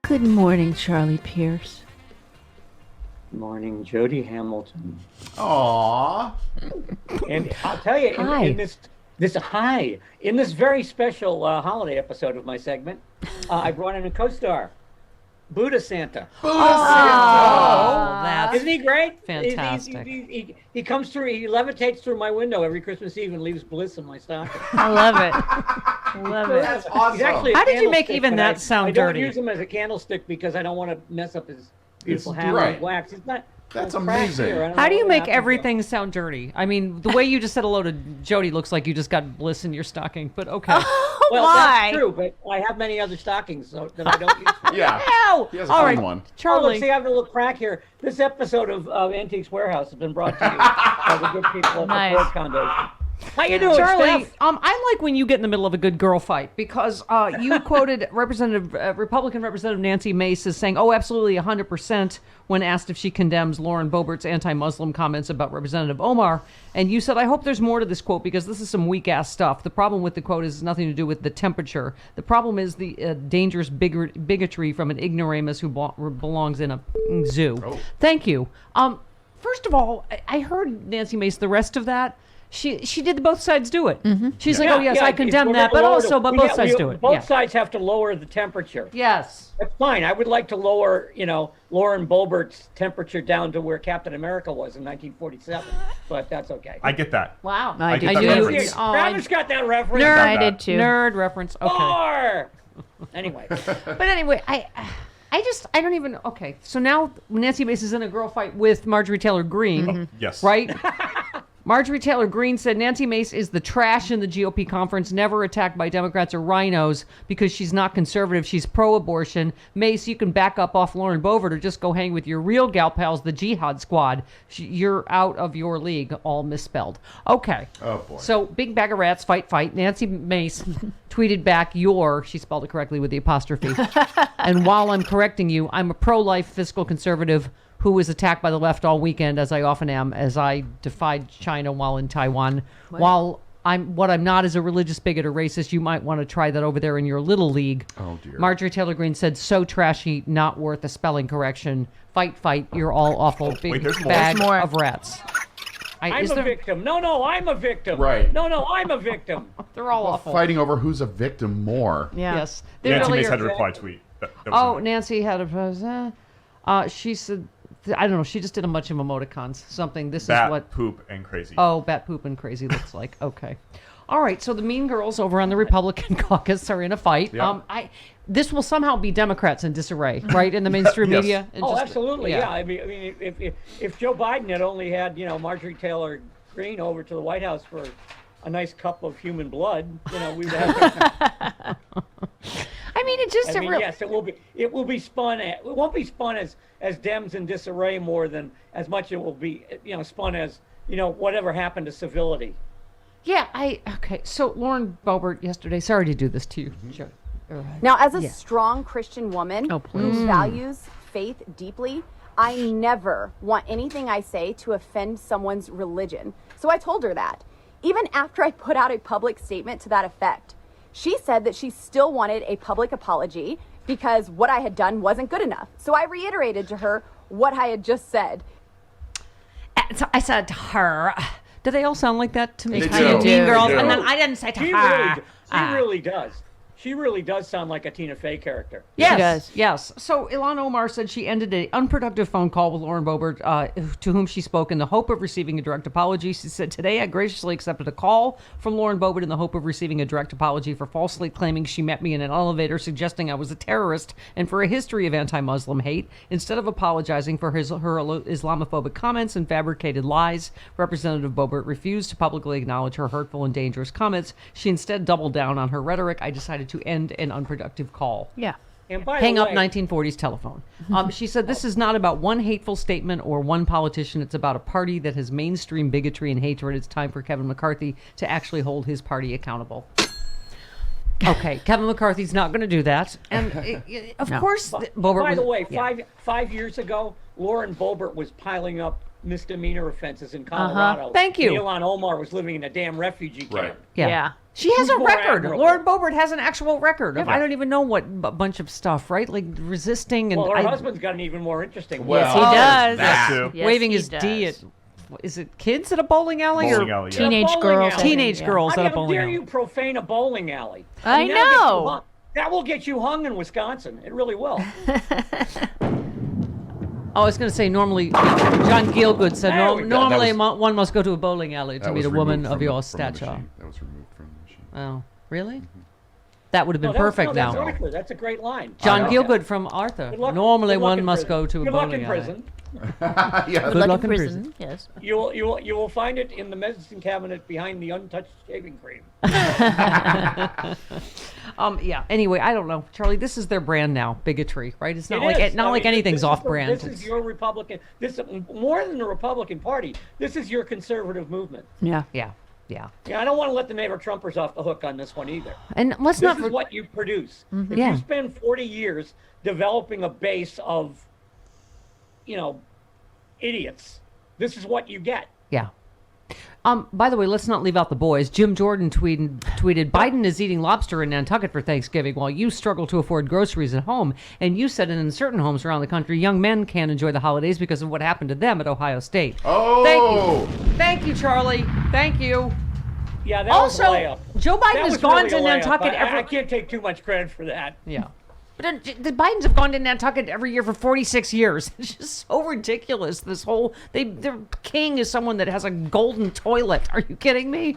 Good morning, Charlie Pierce. Morning, Jody Hamilton. Aww. And I'll tell you, in this very special holiday episode of my segment, I brought in a co-star, Buddha Santa. Isn't he great? Fantastic. He comes through, he levitates through my window every Christmas Eve and leaves bliss in my stocking. I love it. Love it. That's awesome. How did you make even that sound dirty? I don't use him as a candlestick because I don't want to mess up his beautiful hammer and wax. It's not. That's amazing. How do you make everything sound dirty? I mean, the way you just said hello to Jody looks like you just got bliss in your stocking, but okay. Well, why? that's true, but I have many other stockings that I don't use. Yeah. Ow! He has All right, one. Charlie. Oh, look, see, I have a little crack here. This episode of Antiques Warehouse has been brought to you by the good people at the Ford Foundation. How you doing, Charlie? Steph? I like when you get in the middle of a good girl fight because you quoted Republican Representative Nancy Mace as saying, "Oh, absolutely, 100%," when asked if she condemns Lauren Boebert's anti-Muslim comments about Representative Omar, and you said, "I hope there's more to this quote because this is some weak-ass stuff. The problem with the quote is nothing to do with the temperature. The problem is the dangerous bigotry from an ignoramus who belongs in a zoo." Oh. Thank you. First of all, I heard Nancy Mace. The rest of that. She did both sides do it. Mm-hmm. She's like, oh, yes, I condemn that, but also, both sides do it. Both sides have to lower the temperature. Yes. That's fine. I would like to lower, Lauren Boebert's temperature down to where Captain America was in 1947, but that's okay. I get that. Wow. I get that reference. Travis got that reference. Nerd. I did too. Nerd reference. Okay. More! Anyway. But anyway, I don't even, okay. So now Nancy Mace is in a girl fight with Marjorie Taylor Greene. Mm-hmm. Yes. Right? Marjorie Taylor Greene said Nancy Mace is the trash in the GOP conference, never attacked by Democrats or rhinos because she's not conservative. She's pro-abortion. Mace, you can back up off Lauren Boebert or just go hang with your real gal pals, the Jihad Squad. You're out of your league, all misspelled. Okay. Oh, boy. So, big bag of rats, fight. Nancy Mace tweeted back she spelled it correctly with the apostrophe. And while I'm correcting you, I'm a pro-life fiscal conservative who was attacked by the left all weekend, as I often am, as I defied China while in Taiwan. What? While I'm not is a religious bigot or racist. You might want to try that over there in your little league. Oh, dear. Marjorie Taylor Greene said, so trashy, not worth a spelling correction. Fight, you're all awful. Big bag of rats. I'm a victim. No, I'm a victim. Right. No, I'm a victim. They're all awful. Fighting over who's a victim more. Yeah. Yes. Nancy Mace had a reply tweet. Nancy had a... she said... I don't know. She just did a bunch of emoticons. Something. This bat, is what poop, and crazy. Oh, bat, poop, and crazy looks like. Okay. All right. So the mean girls over on the Republican caucus are in a fight. Yeah. This will somehow be Democrats in disarray, right? In the mainstream Yes. media. Absolutely. Yeah. I mean, if Joe Biden had only had Marjorie Taylor Greene over to the White House for a nice cup of human blood, we would have. I mean, yes, it will be spun. It won't be spun as Dems in disarray more than as much it will be, spun as whatever happened to civility. Yeah. Okay. So Lauren Boebert yesterday. Sorry to do this to you. Sure. Now, as a strong Christian woman who values faith deeply, I never want anything I say to offend someone's religion. So I told her that. Even after I put out a public statement to that effect, she said that she still wanted a public apology because what I had done wasn't good enough. So I reiterated to her what I had just said. So I said to her, do they all sound like that to me? They Kind of do. mean girls. They do. And then I didn't say to her. She really does. She really does sound like a Tina Fey character. Yes, she does. Yes. So Ilhan Omar said she ended an unproductive phone call with Lauren Boebert, to whom she spoke in the hope of receiving a direct apology. She said, today I graciously accepted a call from Lauren Boebert in the hope of receiving a direct apology for falsely claiming she met me in an elevator, suggesting I was a terrorist, and for a history of anti-Muslim hate. Instead of apologizing for her Islamophobic comments and fabricated lies, Representative Boebert refused to publicly acknowledge her hurtful and dangerous comments. She instead doubled down on her rhetoric. I decided to end an unproductive call. Yeah. And by hang the up way, 1940s telephone. She said this is not about one hateful statement or one politician. It's about a party that has mainstream bigotry and hatred. It's time for Kevin McCarthy to actually hold his party accountable. Okay, Kevin McCarthy's not going to do that. And of course, Boebert by was, the way, yeah. five years ago, Lauren Boebert was piling up misdemeanor offenses in Colorado. Thank you. Ilhan Omar was living in a damn refugee camp. Right. Yeah. She has Who's a more record. admirable? Lauren Boebert has an actual record of Yeah. I don't even know what bunch of stuff, right? Like resisting and Well, her husband's got an even more interesting Well, one. Yes, he does. That too. Yes, waving he his does. D at, is it kids at a bowling alley? Bowling or alley, yeah. Teenage bowling girls. alley. Teenage Yeah. girls I at a mean, how bowling dare alley. you profane a bowling alley? I mean, that'll get you know. hung. That will get you hung in Wisconsin. It really will. Oh, I was going to say normally, John Gielgud said There we go. normally That was- one must go to a bowling alley to That meet was a woman removed of from your the stature. machine. That was removed from the machine. Oh, really? That would have been No, that's- perfect no, now. That's, that's a great line. John I like Gielgud that. from Arthur. Good luck- Normally good luck one in must prison. go to a Good luck bowling in alley. prison. Yeah. Good Luck luck in in prison. Yes. You will find it in the medicine cabinet behind the untouched shaving cream. Yeah. Anyway, I don't know, Charlie. This is their brand now, bigotry, right? It's not It like is. not I like mean, anything's this is off the- brand. This is your Republican. This more than the Republican Party. This is your conservative movement. Yeah. Yeah. Yeah. Yeah, I don't want to let the neighbor Trumpers off the hook on this one either. And let's This not. is what you produce. If Yeah. you spend 40 years developing a base of, idiots, this is what you get. Yeah. By the way, let's not leave out the boys. Jim Jordan tweeted, Biden is eating lobster in Nantucket for Thanksgiving while you struggle to afford groceries at home. And you said in certain homes around the country, young men can't enjoy the holidays because of what happened to them at Ohio State. Oh. Thank you. Thank you, Charlie. Thank you. Yeah, that was a Also, layup. Joe Biden That has was gone really to a layup. Nantucket I can't take too much credit for that. Yeah. But the Bidens have gone to Nantucket every year for 46 years. It's just so ridiculous. This whole their king is someone that has a golden toilet. Are you kidding me?